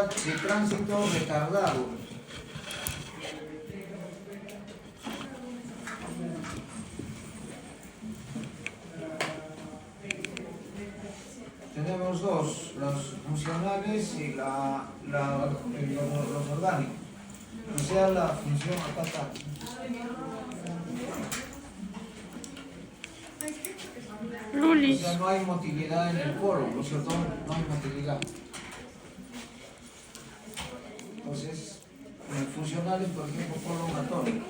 de tránsito retardado. Tenemos dos, los funcionales y los orgánicos. O sea, la función acá está. O sea, no hay motilidad en el colon, ¿no es cierto? No hay motilidad. Entonces, en funcionales, por ejemplo, colon atónico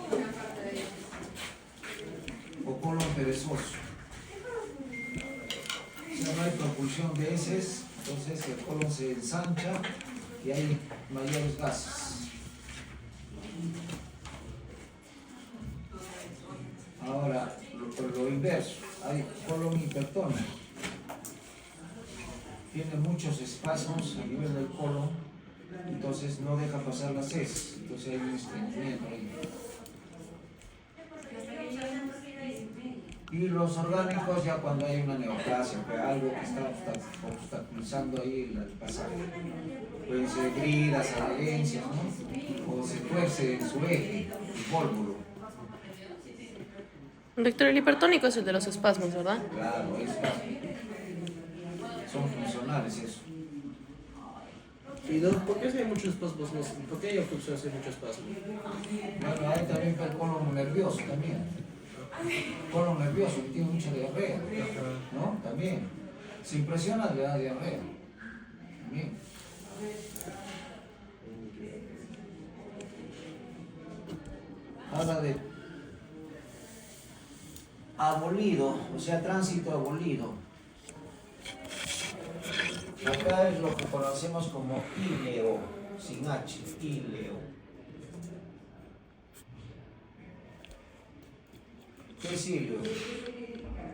o colon perezoso. O sea, no hay propulsión de heces, entonces el colon se ensancha y hay mayores gases. Ahora, lo inverso, hay colon hipertónico. Tiene muchos espasmos a nivel del colon, entonces no deja pasar las heces, entonces hay un estreñimiento ahí. Y los orgánicos ya cuando hay una neoplasia, algo que está obstaculizando ahí el pasaje. Pueden ser bridas, adherencias, ¿no? O se tuerce en su eje, el vólvulo. Doctor, el hipertónico es el de los espasmos, ¿verdad? Claro, son funcionales eso. ¿Y por qué si hay muchos espasmos? ¿Por qué hay obstrucción si hay muchos espasmos? Bueno, hay también el colon nervioso también. Colon nervioso que tiene mucha diarrea, ¿no? También. Se impresiona, le da diarrea. También. Habla de abolido, o sea, tránsito abolido. Acá es lo que conocemos como íleo, sin H, íleo. ¿Qué es íleo?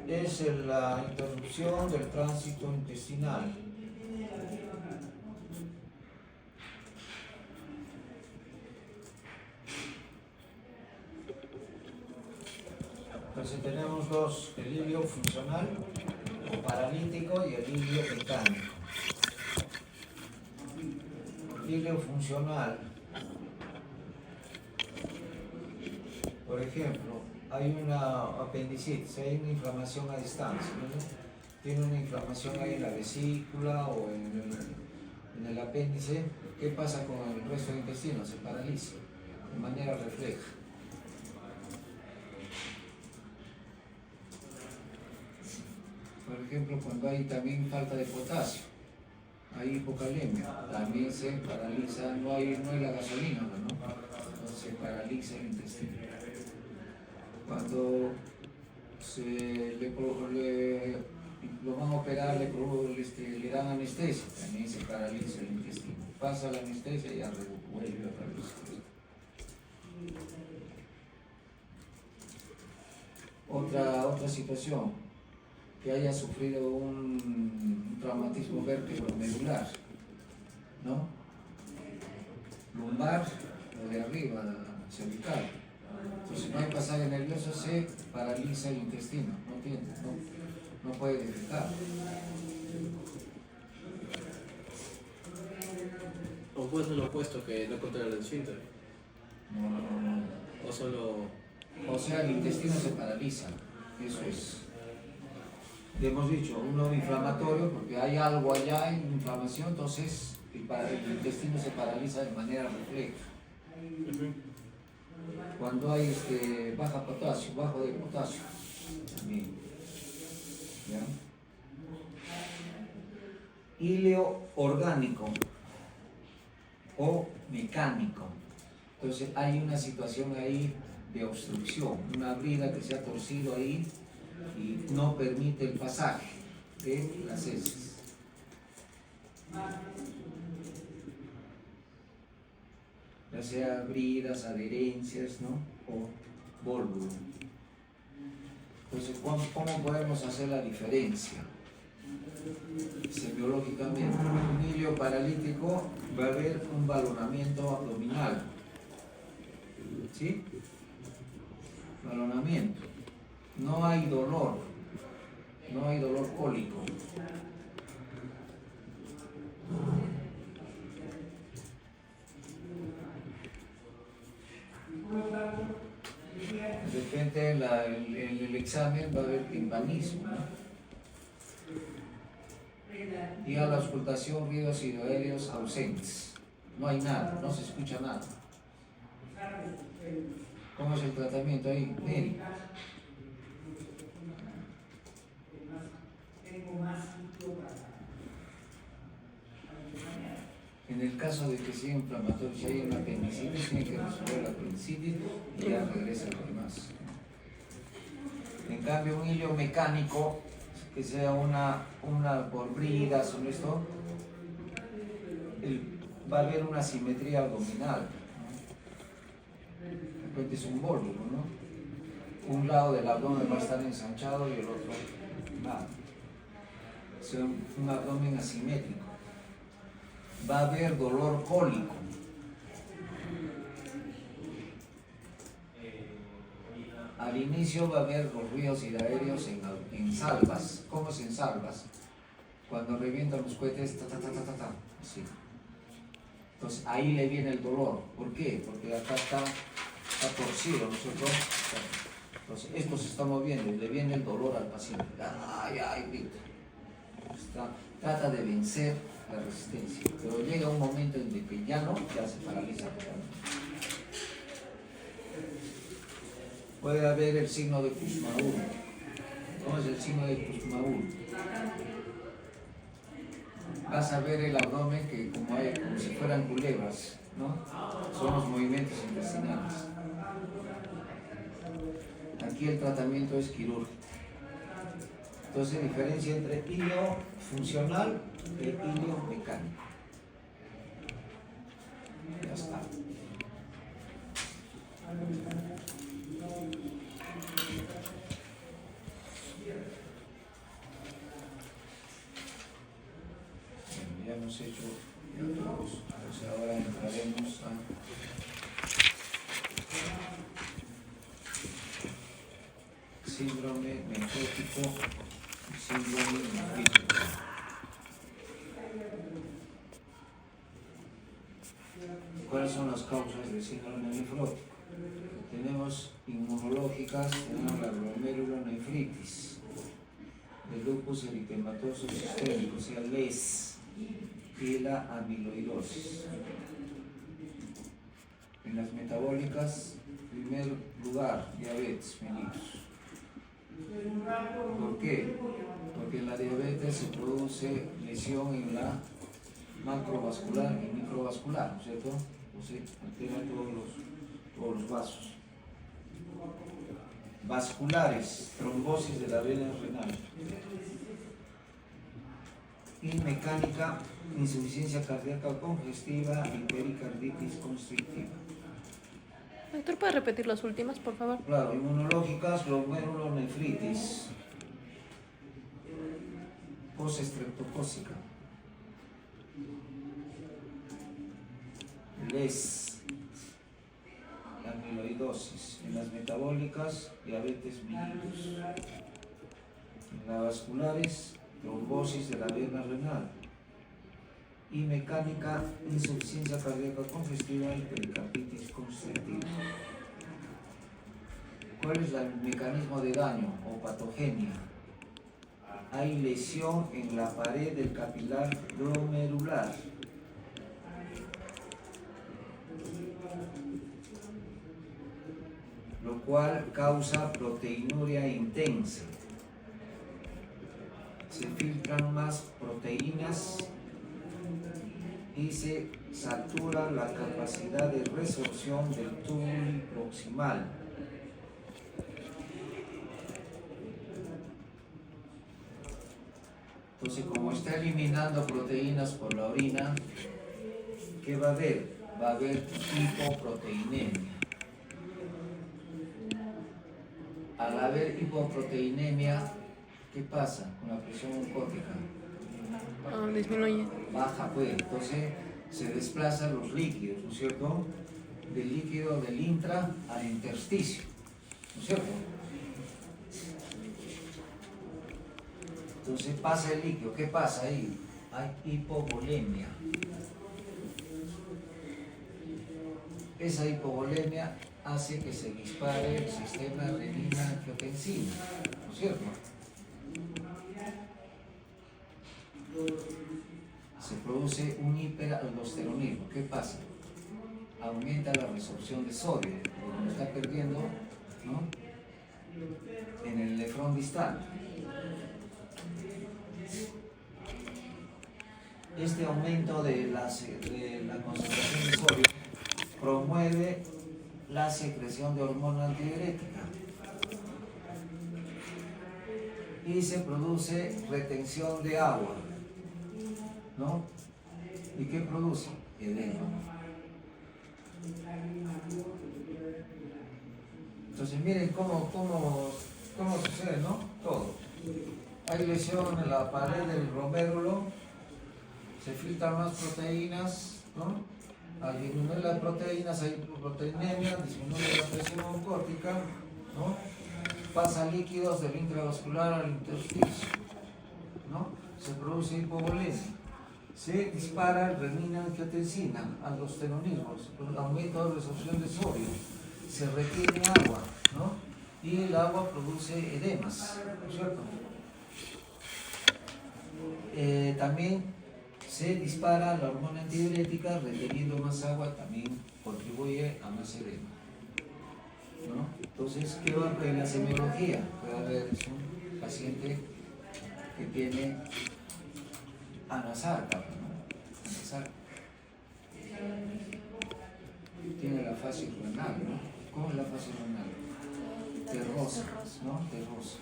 Es la interrupción del tránsito intestinal. Entonces tenemos dos, el ilio funcional o paralítico y el ilio mecánico. Ilio funcional, por ejemplo, hay una apendicitis, hay una inflamación a distancia, ¿no? Tiene una inflamación ahí en la vesícula o en el apéndice. ¿Qué pasa con el resto del intestino? Se paraliza de manera refleja. Por ejemplo, cuando hay también falta de potasio, hay hipocalemia, también se paraliza, no hay la gasolina, ¿no? Entonces se paraliza el intestino. Cuando lo van a operar, le dan anestesia, también se paraliza el intestino. Pasa la anestesia y ya vuelve otra vez. Otra situación, que haya sufrido un traumatismo vértebro-medular, ¿no? Lumbar o de arriba, cervical. Entonces no hay pasaje nervioso, se paraliza el intestino, no puede defecar. ¿O puede ser lo opuesto, que no controla el esfínter? No. O solo... O sea, el intestino se paraliza, eso es. Hemos dicho, uno inflamatorio, porque hay algo allá, hay inflamación, entonces el intestino se paraliza de manera refleja. Cuando hay bajo de potasio, también. ¿Ya? Ileo orgánico o mecánico. Entonces hay una situación ahí de obstrucción, una brida que se ha torcido ahí y no permite el pasaje de las heces. Ya sea bridas, adherencias, ¿no? O vólvulo. Entonces, ¿cómo podemos hacer la diferencia? Semiológicamente, en un ilio paralítico va a haber un balonamiento abdominal. ¿Sí? Balonamiento. No hay dolor cólico. Normalmente en el examen va a haber timpanismo, ¿no? Y a la auscultación, ruidos hidroaéreos ausentes. No hay nada, no se escucha nada. ¿Cómo es el tratamiento ahí? Médico. En el caso de que sea inflamatorio, si hay una apendicitis, tiene que resolver la apendicitis y ya regresa a lo demás. En cambio, un hilo mecánico, que sea una por bridas o esto, va a haber una simetría abdominal, ¿no? De repente es un bólido, ¿no? Un lado del abdomen va a estar ensanchado y el otro nada. O sea, un abdomen asimétrico. Va a haber dolor cólico. Al inicio va a haber los ruidos hidroaéreos en salvas. ¿Cómo es en salvas? Cuando revientan los cohetes, ta ta ta ta ta ta, así. Entonces ahí le viene el dolor. ¿Por qué? Porque acá está torcido, ¿no es cierto? Entonces esto se está moviendo y le viene el dolor al paciente. Ay, ay, grita. Trata de vencer la resistencia, pero llega un momento en el que ya no, ya se paraliza. Puede haber el signo de Kussmaul. ¿Cómo es el signo de Kussmaul? Vas a ver el abdomen que como si fueran culebras, ¿no? Son los movimientos intestinales. Aquí el tratamiento es quirúrgico. Entonces, diferencia entre hilo funcional y hilo mecánico. Ya está. Ya hemos hecho todos. Entonces ahora entraremos a síndrome nefrótico y síndrome nefrítico. ¿Cuáles son las causas del síndrome nefrótico? Tenemos inmunológicas, tenemos la glomerulonefritis, el lupus eritematoso sistémico, o sea, LES, y la amiloidosis. En las metabólicas, en primer lugar, diabetes mellitus. ¿Por qué? Porque en la diabetes se produce lesión en la macrovascular y microvascular, ¿no es cierto? O sea, altera todos los vasos. Vasculares, trombosis de la vena renal. Y mecánica, insuficiencia cardíaca congestiva y pericarditis constrictiva. Doctor, ¿puede repetir las últimas, por favor? Claro, inmunológicas, glomerulonefritis, postestreptocócica, LES, amiloidosis. En las metabólicas, diabetes mellitus. En las vasculares, trombosis de la vena renal. Y mecánica, insuficiencia cardíaca congestiva y pericarditis constrictiva. ¿Cuál es el mecanismo de daño o patogenia? Hay lesión en la pared del capilar glomerular. Lo cual causa proteinuria intensa. Se filtran más proteínas y se satura la capacidad de resorción del túbulo proximal. Entonces, como está eliminando proteínas por la orina, ¿qué va a haber? Va a haber hipoproteinemia. Al haber hipoproteinemia, ¿qué pasa con la presión oncótica? Disminuye. Baja, pues. Entonces se desplazan los líquidos, ¿no es cierto? Del líquido del intra al intersticio, ¿no es cierto? Entonces pasa el líquido. ¿Qué pasa ahí? Hay hipovolemia. Esa hipovolemia hace que se dispare el sistema renina-angiotensina, ¿no es cierto? Se produce un hiperaldosteronismo. ¿Qué pasa? Aumenta la resorción de sodio, lo está perdiendo, ¿no?, en el nefrón distal. Este aumento de la concentración de sodio promueve la secreción de hormona antidiurética y se produce retención de agua, ¿no? ¿Y qué produce? Edema. Entonces miren cómo sucede, ¿no? Todo. Hay lesión en la pared del glomérulo, se filtran más proteínas, ¿no? Al disminuir las proteínas hay hipoproteinemia, disminuye la presión oncórtica, ¿no? Pasan líquidos del intravascular al intersticio, ¿no? Se produce hipovolemia, se dispara el renina-angiotensina, aldosteronismo, aumento de resorción de sodio, se retiene agua, ¿no? Y el agua produce edemas, ¿no es cierto? También se dispara la hormona antidiurética, reteniendo más agua también contribuye a más edema, ¿no? Entonces, ¿qué va en la semiología? Puede haber un paciente que tiene anasarca, ¿no? Anasarca. Tiene la fascia renal, ¿no? ¿Cómo es la fascia renal? Terrosa, ¿no? Terrosa.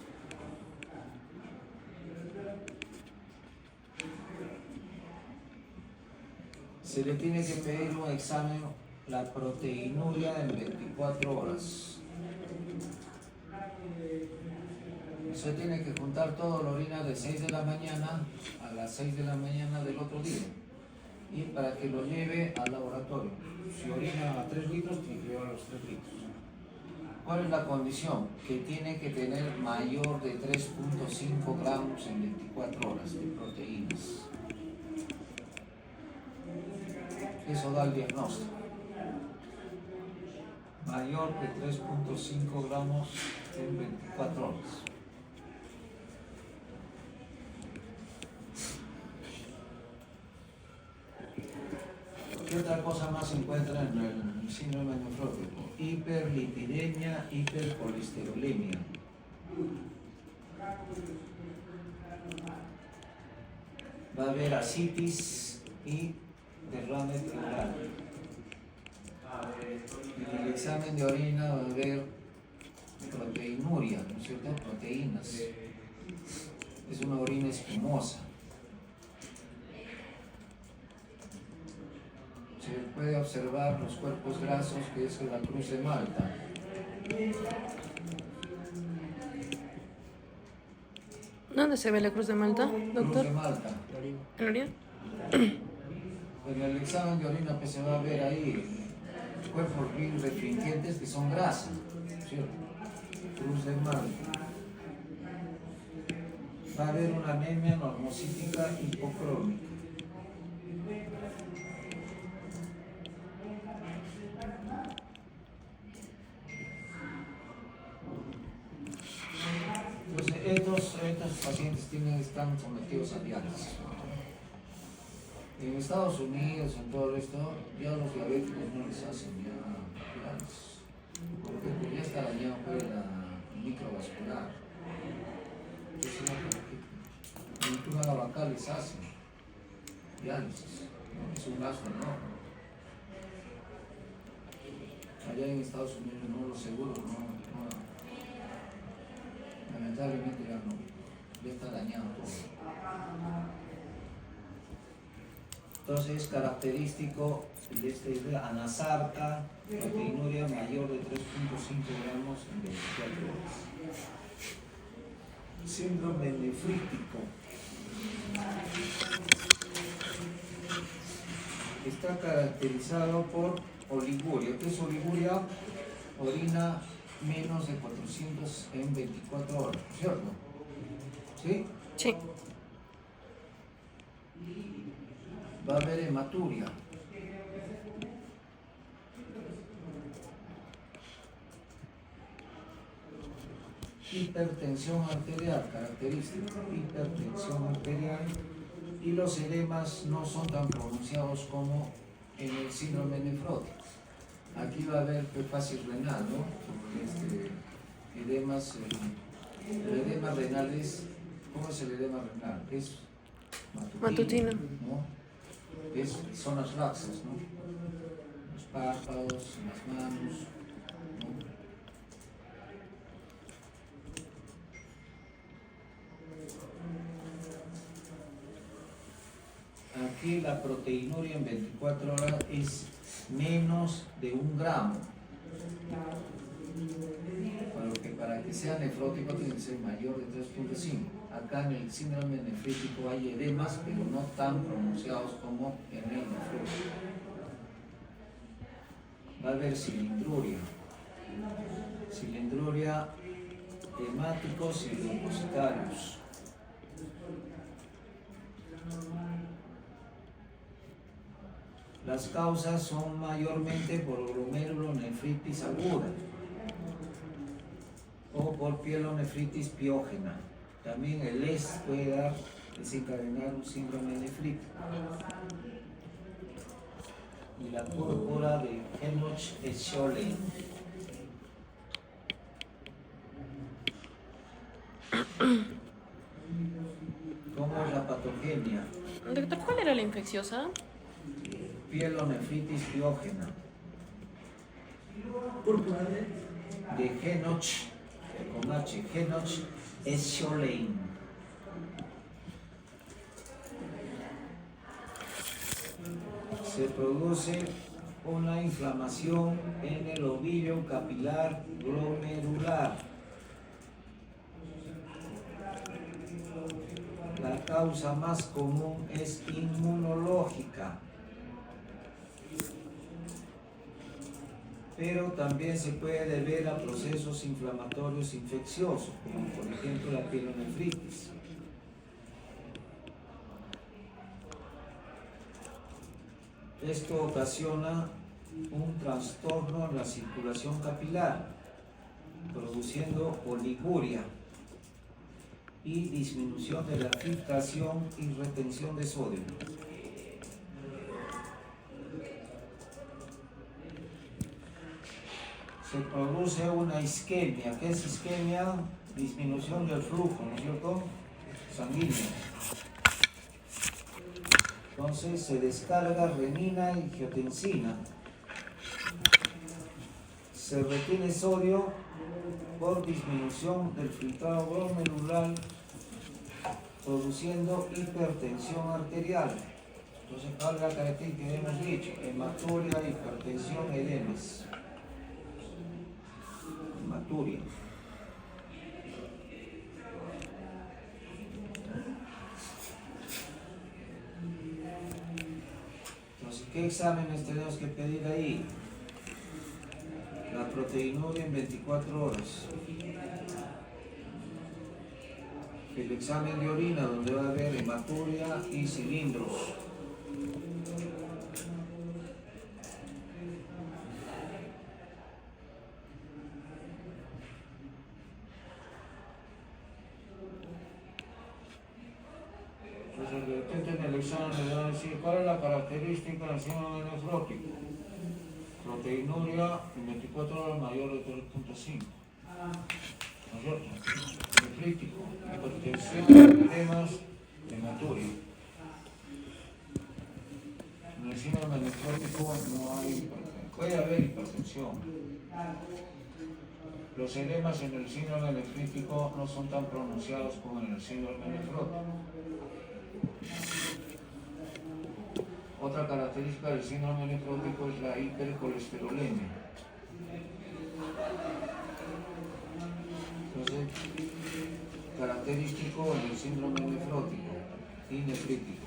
Se le tiene que pedir un examen, la proteinuria en 24 horas. Se tiene que juntar toda la orina de 6 de la mañana a las 6 de la mañana del otro día. Y para que lo lleve al laboratorio. Si orina a 3 litros, tiene que llevar los 3 litros. ¿Cuál es la condición? Que tiene que tener mayor de 3.5 gramos en 24 horas de proteínas. Eso da el diagnóstico. Mayor de 3.5 gramos en 24 horas. ¿Qué otra cosa más se encuentra en el síndrome nefrótico? Hiperlipidemia, hipercolesterolemia. Va a haber ascitis y derrame pleural. En el examen de orina va a haber proteinuria, ¿no es cierto? Proteínas. Es una orina espumosa. Se puede observar los cuerpos grasos, que es la cruz de Malta. ¿Dónde se ve la cruz de Malta, doctor? Cruz de Malta. ¿En la orina? En el examen de orina pues, se va a ver ahí cuerpos bien restringentes que son grasa, ¿cierto? Cruz de Malta. Va a haber una anemia normocítica hipocrónica. Entonces, estos pacientes están sometidos a diálisis. En Estados Unidos, en todo esto, ya los diabéticos no les hacen ya diálisis. Porque ya está dañado pues, la microvascular. En cultura vacal les hacen diálisis. ¿No? Es un gasto enorme. Allá en Estados Unidos no, los seguros no. Lamentablemente ya no, ya está dañado todo. Entonces es característico de este anasarca, proteinuria mayor de 3.5 gramos en 24 horas. Síndrome nefrítico. Está caracterizado por oliguria. ¿Qué es oliguria? Orina menos de 400 en 24 horas, ¿cierto? ¿Sí? Sí. Va a haber hematuria. hipertensión arterial, característica, hipertensión arterial, y los edemas no son tan pronunciados como en el síndrome nefrótico. Aquí va a haber pepasis renal, ¿no? Edemas, el edema renal es, ¿cómo es el edema renal? Es matutino, ¿no? Es zonas laxas, ¿no? Los párpados, las manos, ¿no? Aquí la proteinuria en 24 horas es menos de 1 gramo. Para que sea nefrótico tiene que ser mayor de 3.5. Acá en el síndrome nefrítico hay edemas, pero no tan pronunciados como en el nefrótico. Va a haber cilindruria. Cilindruria, hemáticos y leucocitarios. Las causas son mayormente por glomerulonefritis aguda o por pielonefritis piógena. También el ES puede desencadenar un síndrome nefrítico. Y la púrpura de Henoch-Schönlein. ¿Cómo es la patogenia? Doctor, ¿cuál era la infecciosa? Pielonefritis piógena. Púrpura De Henoch, con H, Henoch-Schönlein. Se produce una inflamación en el ovillo capilar glomerular. La causa más común es inmunológica, pero también se puede deber a procesos inflamatorios infecciosos, como por ejemplo la pielonefritis. Esto ocasiona un trastorno en la circulación capilar, produciendo oliguria y disminución de la filtración y retención de sodio. Se produce una isquemia. ¿Qué es isquemia? Disminución del flujo, ¿no es cierto? Sanguíneo. Entonces se descarga renina y angiotensina. Se retiene sodio por disminución del filtrado glomerular, produciendo hipertensión arterial. Entonces, ¿cuál es la característica que hemos dicho? Hematuria, hipertensión, edemas. Hematuria. Entonces, ¿qué exámenes tenemos que pedir ahí? La proteinuria en 24 horas. El examen de orina, donde va a haber hematuria y cilindros. Entonces, de repente en el examen le van a decir, ¿cuál es la característica del síndrome nefrótico? Proteinuria en 24 horas mayor de 3.5. ¿No es cierto? Nefrítico, hipertensión, edemas, hematuria. En el síndrome nefrótico no hay hipertensión. Puede haber hipertensión. Los edemas en el síndrome nefrítico no son tan pronunciados como en el síndrome nefrótico. Otra característica del síndrome nefrótico es la hipercolesterolemia. Entonces, característico en el síndrome nefrótico y nefrítico.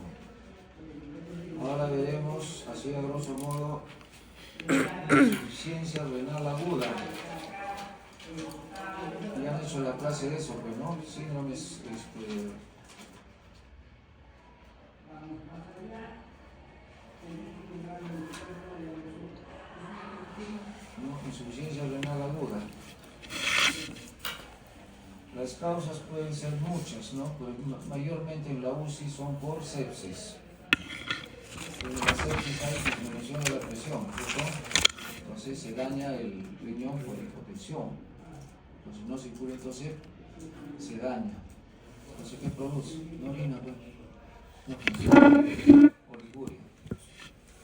Ahora veremos, así a grosso modo, insuficiencia renal aguda. Ya han hecho la clase de eso, pero no, síndromes, insuficiencia renal aguda. Las causas pueden ser muchas, ¿no? Pues mayormente en la UCI son por sepsis. En la sepsis hay disminución de la presión, ¿cierto? Entonces se daña el riñón por hipotensión. Entonces no circula, entonces se daña. Entonces, ¿qué produce? No orina, pues. No funciona. Oliguria.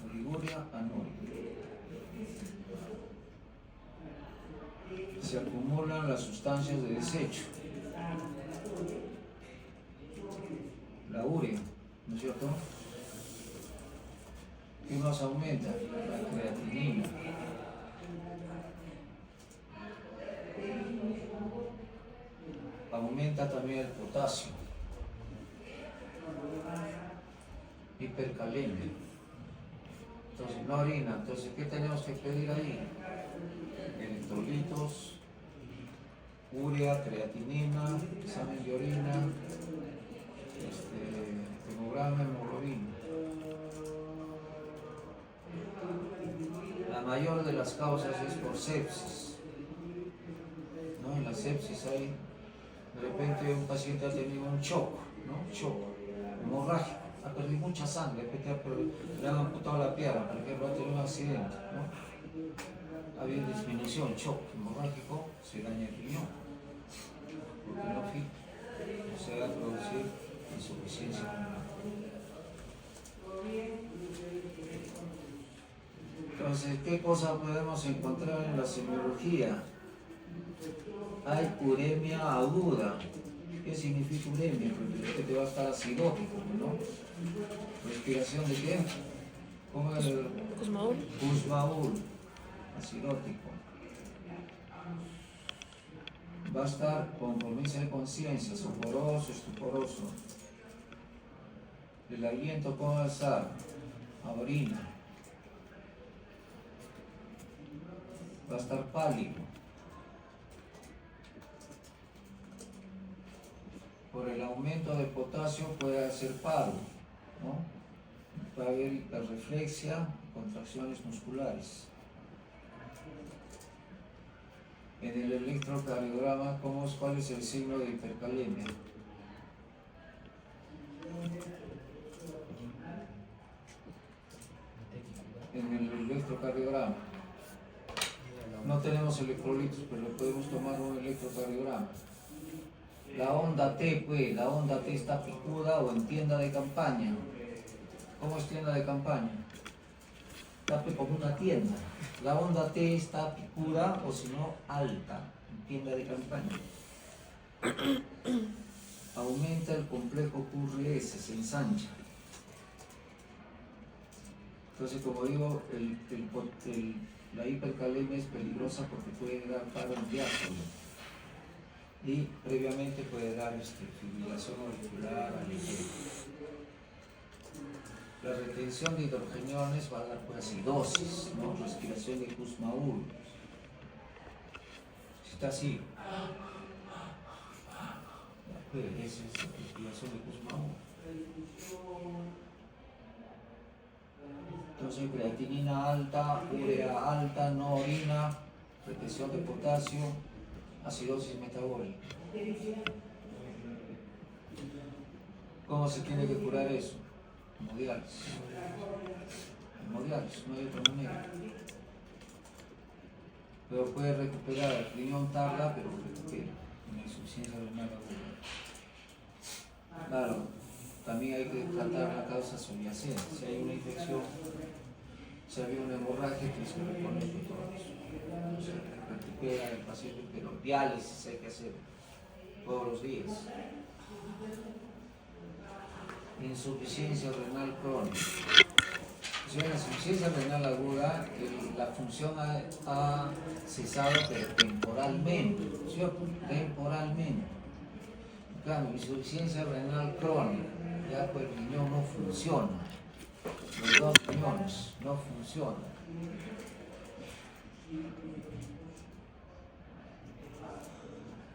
Oliguria, anuria. Se acumulan las sustancias de desecho. La urea, ¿no es cierto? ¿Qué más aumenta? La creatinina. Aumenta también el potasio. Hipercalemia. Entonces no orina. Entonces, ¿qué tenemos que pedir ahí? Electrolitos, urea, creatinina, examen de orina, hemograma, hemoglobina. La mayor de las causas es por sepsis. ¿No? En la sepsis hay, de repente un paciente ha tenido un shock, ¿no? Shock hemorrágico, ha perdido mucha sangre, de repente le han amputado la pierna, por ejemplo, ha tenido un accidente, ¿no? Ha habido disminución, shock hemorrágico, se daña el riñón, porque no se va a producir insuficiencia renal. Entonces, ¿qué cosa podemos encontrar en la semiología? Hay uremia aguda. ¿Qué significa uremia? Porque te va a estar acidótico, ¿no? ¿Respiración de qué? ¿Cómo es el Kussmaul, acidótico. Va a estar con dormida de conciencia, soporoso, estuporoso. El aliento, ¿cómo va a estar? A orina. Va a estar pálido. Por el aumento de potasio puede hacer paro, ¿no? Va a haber hiperreflexia, contracciones musculares. En el electrocardiograma, ¿cuál es el signo de hipercalemia? En el electrocardiograma. No tenemos electrolitos, pero podemos tomar un electrocardiograma. La onda T, pues, la onda T está picuda o en tienda de campaña. ¿Cómo es tienda de campaña? Está como una tienda. La onda T está picuda o si no, alta, en tienda de campaña. Aumenta el complejo QRS, se ensancha. Entonces, como digo, la hipercalemia es peligrosa porque puede dar paro en diástole y previamente puede dar fibrilación auricular, la retención de hidrogeniones va a dar pues acidosis, ¿no? Respiración de Kussmaul. Si está así, pues esa es la respiración de Kussmaul. Entonces, creatinina alta, urea alta, no orina, retención de potasio, acidosis metabólica. ¿Cómo se tiene que curar eso? Hemodiálisis. Hemodiálisis, no hay otra manera. Pero puede recuperar, el riñón tarda, pero recupera, en la insuficiencia renal aguda. Claro, también hay que tratar la causa subyacente. Si hay una infección, si había una hemorragia, que se repone el petróleo. Se recupera el paciente, pero diálisis hay que hacer todos los días. Insuficiencia renal crónica. Si hay una insuficiencia renal aguda, la función ha cesado, pero temporalmente, ¿cierto? Temporalmente. Claro, insuficiencia renal crónica, ya pues el riñón no funciona. Los dos riñones no funcionan.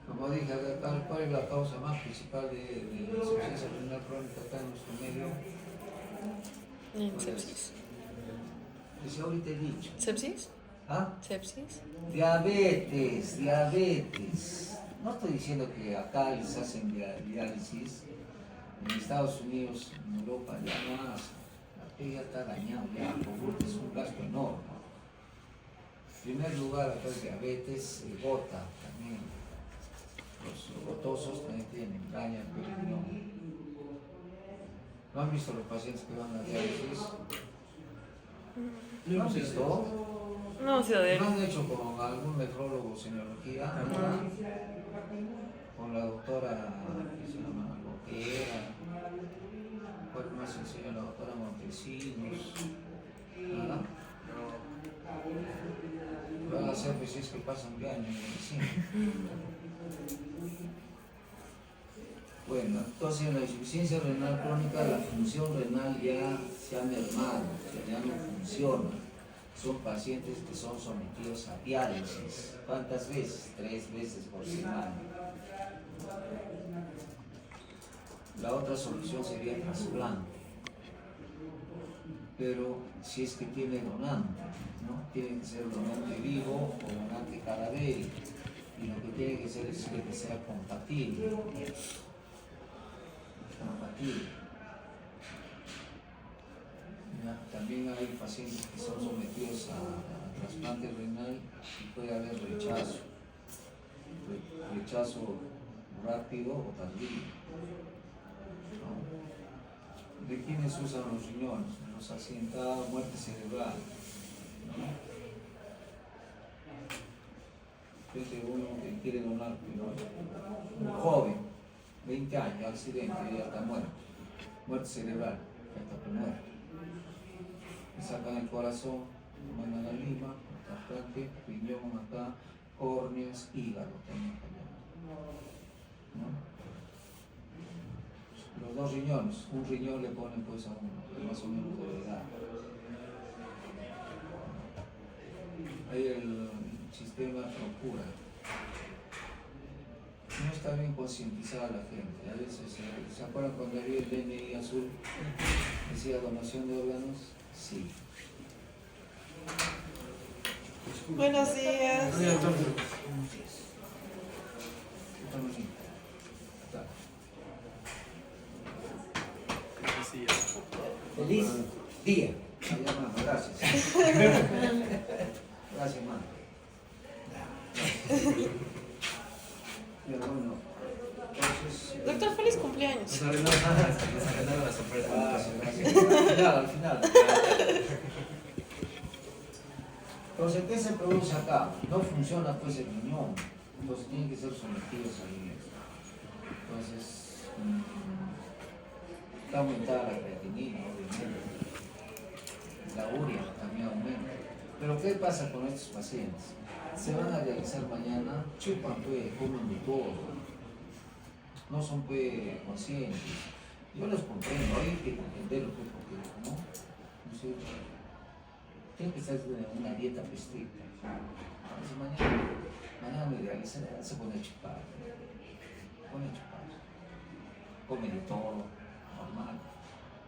Como dije, ¿cuál es la causa más principal de insuficiencia renal crónica acá en nuestro medio? Sepsis. Pues ahorita he dicho. ¿Sepsis? ¿Ah? ¿Sepsis? Diabetes. no estoy diciendo que acá les hacen diálisis, en Estados Unidos, en Europa, ya no hacen. La piel ya está dañada, ya es un gasto enorme. En primer lugar, acá el diabetes, el gota también. Los gotosos también tienen, dañan el riñón. ¿No han visto los pacientes que van a diálisis? ¿No han visto? No, ciudadano. ¿No han hecho con algún nefrólogo o semiología? ¿Nada? Con la doctora, ¿qué se llama? Loquera. ¿Cuál más enseñó la doctora Montesinos? ¿Nada? Lo van a hacer pues si es que pasan de año en medicina. Bueno, entonces en la insuficiencia renal crónica la función renal ya se ha mermado, ya no funciona. Son pacientes que son sometidos a diálisis. ¿Cuántas veces? 3 veces por semana. La otra solución sería trasplante. Pero si es que tiene donante, ¿no? Tiene que ser donante vivo o donante cadavérico. Y lo que tiene que ser es que sea compatible. También hay pacientes que son sometidos a trasplante renal y puede haber rechazo rápido o tardío, ¿no? ¿De quiénes usan los riñones? Los accidentados, muerte cerebral, ¿no? Uno que quiere donar, ¿no? Un joven, 20 años, accidente, ya está muerto, muerte cerebral, ya está muerto. Le sacan el corazón, mandan a Lima, trasplante, riñón acá, córneas, hígado también allá, ¿no? Los 2 riñones, un riñón le ponen pues a uno, que más o menos de edad. Ahí el sistema procura. No está bien concientizada la gente. A veces, ¿se acuerdan cuando había el DNI azul? Decía donación de órganos. Sí. Buenos días. Feliz día. Allá, mamá, gracias. Gracias, mamá. Pero bueno, entonces... Doctor, feliz cumpleaños. Nos arreglaron la sorpresa. Gracias. Al final. Entonces, ¿qué se produce acá? No funciona pues el riñón, entonces tienen que ser sometidos a riñón. Entonces, está aumentada la creatinina, obviamente. La urea también aumenta. Pero ¿qué pasa con estos pacientes? Se van a realizar mañana, chupan pues, comen de todo. No son pues conscientes. Yo los comprendo, hay que entenderlo pues, porque ¿no? No sé, tiene que estar en una dieta estricta. Mañana me realiza, se pone a chupar. Come de todo, normal.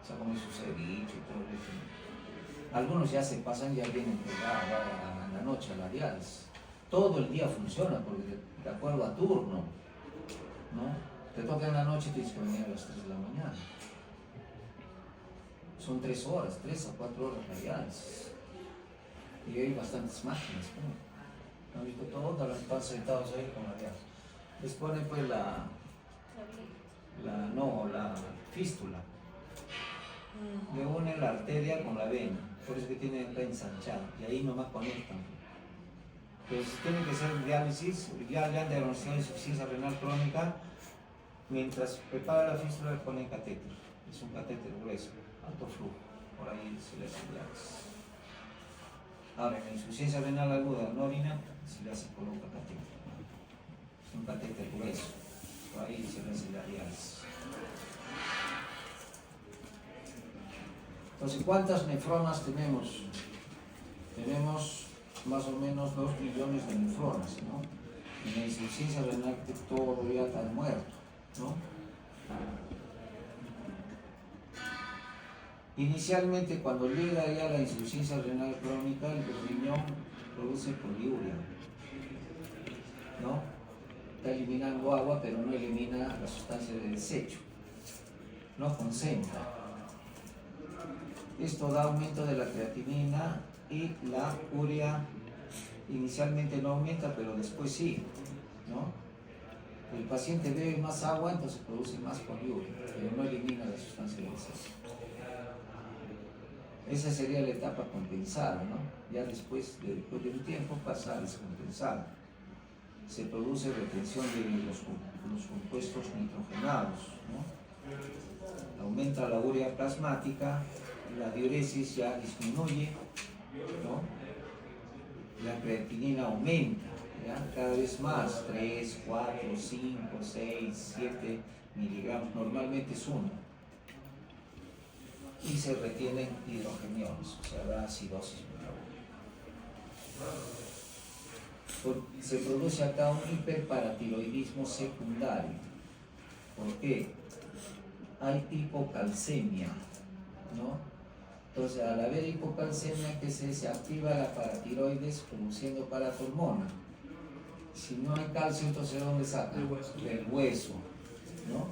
Se come su ceviche y todo eso. Algunos ya se pasan, ya vienen en la noche a la diálisis. Todo el día funciona, porque de acuerdo a turno, ¿no? Te toca en la noche y tienes que venir a las 3 de la mañana. Son 3 horas, 3 a 4 horas la diálisis. Y hay bastantes máquinas, ¿no? ¿Han visto todo? Están sentados ahí con la diálisis. Les ponen pues la fístula. Le unen la arteria con la vena, por eso que tienen acá ensanchado, y ahí nomás conectan. Pues tienen que hacer diálisis, ya han diagnosticado insuficiencia renal crónica, mientras prepara la fístula le ponen catéter, es un catéter grueso, alto flujo, por ahí se le hace diálisis. Ahora, en la insuficiencia renal aguda no orina, se le hace coloca catéter, es un catéter grueso, por ahí se le hace la diálisis. Entonces, ¿cuántas nefronas tenemos? Tenemos más o menos 2 millones de nefronas, ¿no? En la insuficiencia renal todo ya está muerto, ¿no? Inicialmente, cuando llega ya la insuficiencia renal crónica, el riñón produce poliuria, ¿no? está eliminando agua, pero no elimina la sustancia de desecho, no concentra. Esto da aumento de la creatinina y la urea inicialmente no aumenta, pero después sí, ¿no? El paciente bebe más agua, entonces produce más poliuria, pero no elimina la sustancia de desecho. Esa sería la etapa compensada, ¿no? Ya después de un tiempo pasa a descompensada. Se produce retención de los compuestos nitrogenados, ¿no? Aumenta la urea plasmática, la diuresis ya disminuye, ¿no? La creatinina aumenta, ¿ya? Cada vez más, 3, 4, 5, 6, 7 miligramos, normalmente es 1. Y se retienen hidrogeniones, o sea, da acidosis metabólica. Se produce acá un hiperparatiroidismo secundario. ¿Por qué? Hay hipocalcemia, ¿no? Entonces, al haber hipocalcemia, que se activa la paratiroides produciendo paratormona. Si no hay calcio, entonces ¿de dónde saca? Del hueso. Del hueso, ¿no?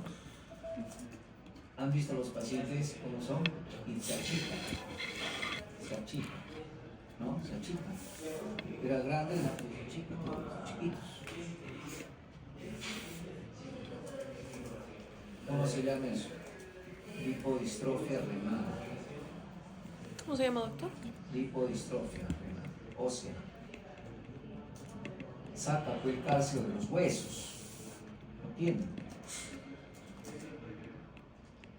¿Han visto los pacientes cómo son? Y se achican, ¿no? Se achican. Era grande, chiquitos. ¿Cómo se llama eso? Lipodistrofia renal. ¿Cómo se llama, doctor? Lipodistrofia renal, ósea. Saca pues el calcio de los huesos. ¿No tienen?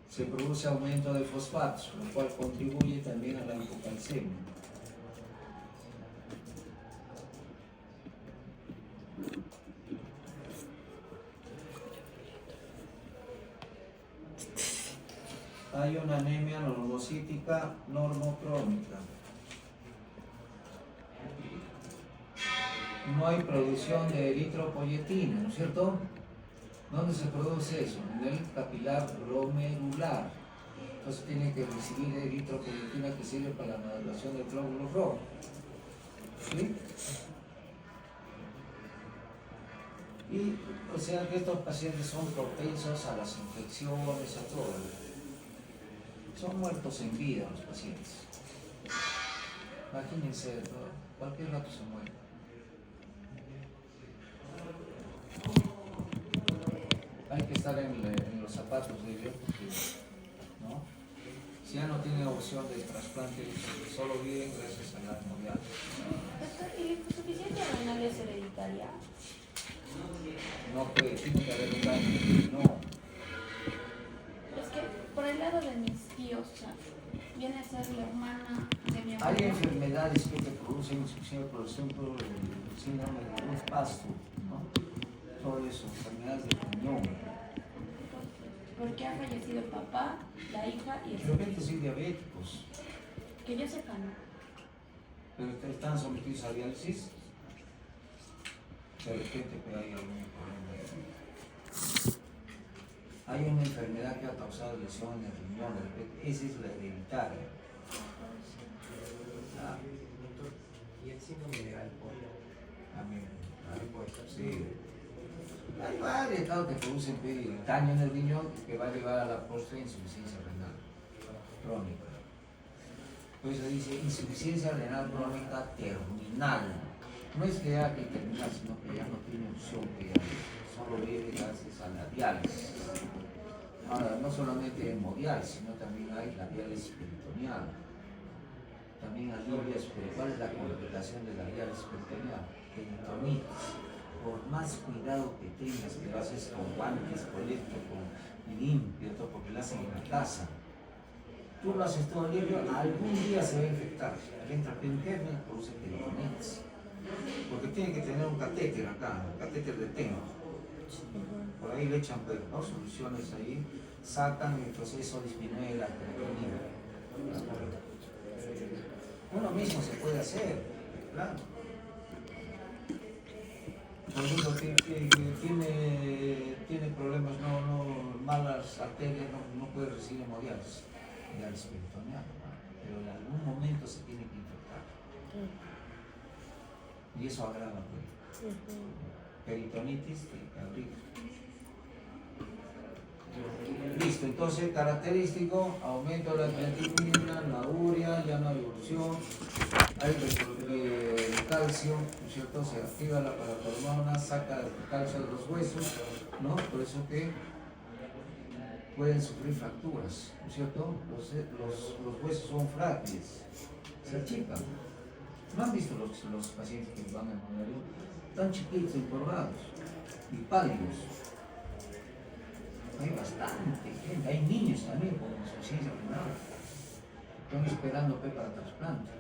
Se produce aumento de fosfatos, lo cual contribuye también a la hipocalcemia. Hay una anemia normocítica normocrónica. No hay producción de eritropoyetina, ¿no es cierto? ¿Dónde se produce eso? En el capilar glomerular. Entonces tiene que recibir eritropoyetina que sirve para la maduración del glóbulo rojo. ¿Sí? Y, o sea, que estos pacientes son propensos a las infecciones, a todo. Son muertos en vida los pacientes. Imagínense, ¿no? Cualquier rato se muere. Hay que estar en los zapatos de ellos, porque, ¿no? Si ya no tiene opción de trasplante, solo viven gracias a la hemodiálisis. Doctor, ¿y la insuficiencia renal es hereditaria? No puede, tiene que haber un daño. No. Es que por el lado de mis tíos, o sea, viene a ser la hermana de mi Hay abuelo. enfermedades que te producen insuficiencia, por ejemplo, el síndrome de Creutzfeldt-Jakob, ¿no? Todo eso, enfermedades de riñón. Porque ha fallecido el papá, la hija y el De repente sobrino. sí diabéticos, Que yo sepa, ¿no? pero están sometidos a diálisis. De repente puede haber algún problema. Hay una enfermedad que ha causado lesión en el riñón, de repente, esa es la hereditaria. Ah, Y el síndrome de Alport. también, sí. Hay varios claro, que producen daño en el riñón que va a llevar a la postre insuficiencia renal crónica. Por eso dice insuficiencia renal crónica terminal. No es que haya que terminar, sino que ya no tiene opción, que ya solo vive gracias a la diálisis. Ahora, no solamente hemodiálisis, sino también hay la diálisis peritoneal. También alivias, pero ¿cuál es la complicación de la diálisis peritoneal? Peritonitis. Por más cuidado que tengas, que lo haces con guantes, con limpio, todo, porque lo hacen en la casa. Tú lo haces todo limpio, algún día se va a infectar. Entra peritoneal, produce peritonitis. Porque tiene que tener un catéter acá, un catéter de tengo. Por ahí le echan pues, ¿no? Soluciones ahí, sacan y el proceso disminuye la creatinina. Uno mismo se puede hacer, claro. Por ejemplo, tiene problemas, malas arterias, no puede recibir hemodiálisis, diálisis peritoneal, ¿no? Pero en algún momento se tiene que infectar. Y eso agrava, pues. peritonitis de cabrito. Listo, entonces característico, aumento de la creatinina, la urea, ya no hay evolución, hay calcio, ¿no es cierto? Se activa la paratormona, saca el calcio de los huesos, ¿no? Por eso que pueden sufrir fracturas, ¿no es cierto? Los huesos son frágiles, se achican. ¿No han visto los pacientes que van al horario? Tan chiquitos, encorvados y pálidos. Hay bastante gente, hay niños también con insuficiencia renal. Están esperando para trasplante.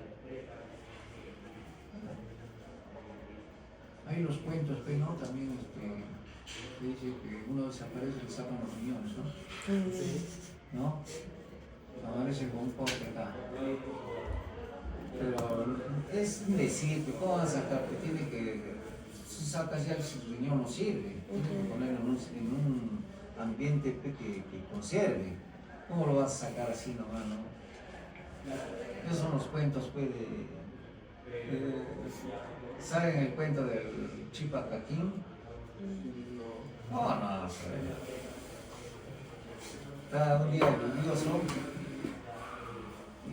Hay los cuentos, ¿no? También que dice que uno desaparece y le sacan los riñones, ¿no? ¿No? Aparece con un poste acá. Pero es un decir, ¿cómo van a sacar? Que tiene que, si sacas ya el riñón no sirve, tiene que ponerlo en un ambiente que conserve. ¿Cómo lo vas a sacar así nomás, no? Esos son los cuentos, pues, ¿saben el cuento del Chipacaquín? No, no, está un día lluvioso.